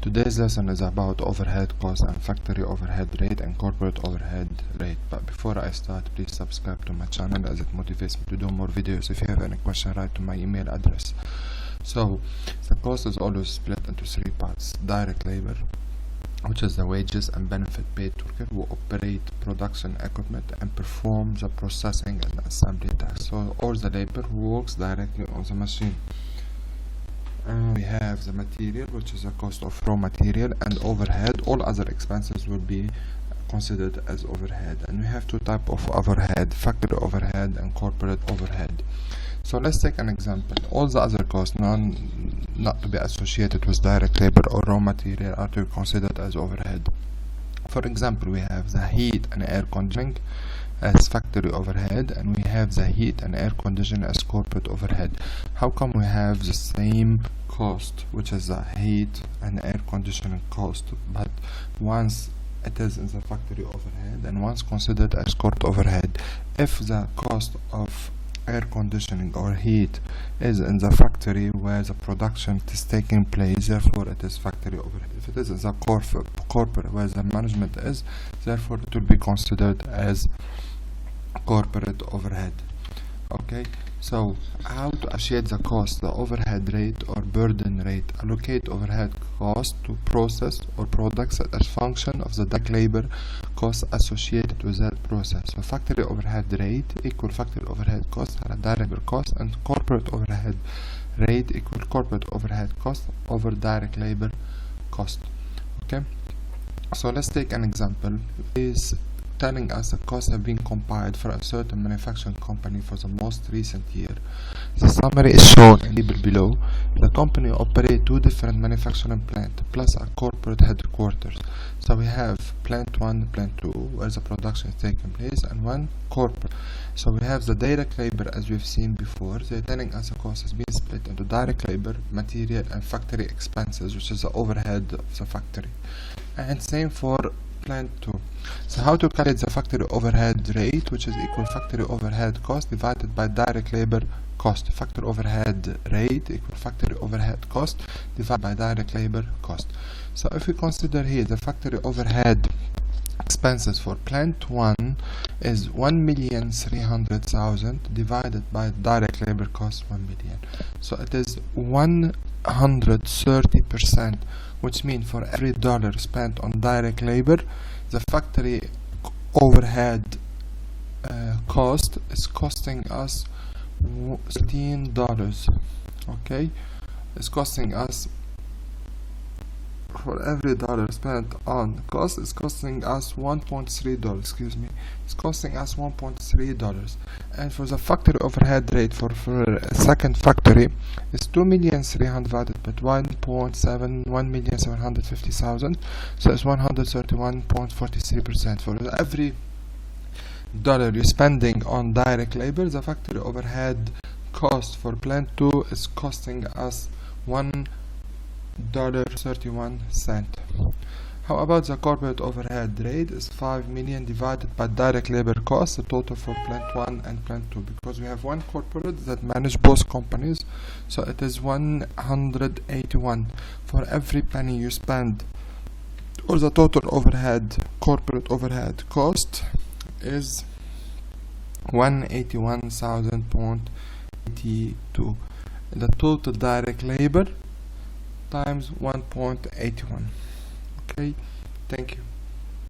Today's lesson is about overhead cost and factory overhead rate and corporate overhead rate. But before I start, please subscribe to my channel as it motivates me to do more videos. If you have any question, write to my email address. So the cost is always split into three parts: direct labor, which is the wages and benefit paid to workers who operate production equipment and perform the processing and assembly tasks. So all the labor who works directly on the machine. We have the material, which is the cost of raw material, and overhead. All other expenses will be considered as overhead. And we have two types of overhead: factory overhead and corporate overhead. So let's take an example. All the other costs not to be associated with direct labor or raw material are to be considered as overhead. For example, we have the heat and air conditioning as factory overhead, and we have the heat and air conditioning as corporate overhead. How come we have the same cost, which is the heat and air conditioning cost, but once it is in the factory overhead and once considered as corporate overhead? If the cost of air conditioning or heat is in the factory where the production is taking place, therefore it is factory overhead. If it is in the corporate where the management is, therefore it will be considered as corporate overhead. Okay, so how to associate the cost, the overhead rate or burden rate? Allocate overhead cost to process or products as function of the direct labor cost associated with that process. So factory overhead rate equal factory overhead cost or direct labor cost, and corporate overhead rate equal corporate overhead cost over direct labor cost. Okay, so let's take an example. Is telling us the costs have been compiled for a certain manufacturing company for the most recent year. The summary is shown in the table below. The company operates two different manufacturing plants plus a corporate headquarters. So we have plant 1, plant 2, where the production is taking place, and one corporate. So we have the direct labor as we've seen before. They're telling us the cost has been split into direct labor, material, and factory expenses, which is the overhead of the factory. And same for plant 2. So how to calculate the factory overhead rate, which is equal factory overhead cost divided by direct labor cost. Factory overhead rate equal factory overhead cost divided by direct labor cost. So if we consider here the factory overhead expenses for plant 1 is 1,300,000 divided by direct labor cost 1 million. So it is 130%, which means for every dollar spent on direct labor, the factory overhead cost is costing us $13. Okay, it's costing us, for every dollar spent on cost, is costing us $1.3. Excuse me, it's costing us $1.3. And for the factory overhead rate for a second factory is 2,300,000 divided by 1,750,000. So it's 131.43%. For every dollar you're spending on direct labor, the factory overhead cost for plant 2 is costing us $1.31. How about the corporate overhead rate? Is 5 million divided by direct labor cost, the total for plant 1 and plant 2, because we have one corporate that manage both companies, so it is 181 for every penny you spend, or the total overhead, corporate overhead cost is 181,000.82. The total direct labor times 1.81. Okay, thank you.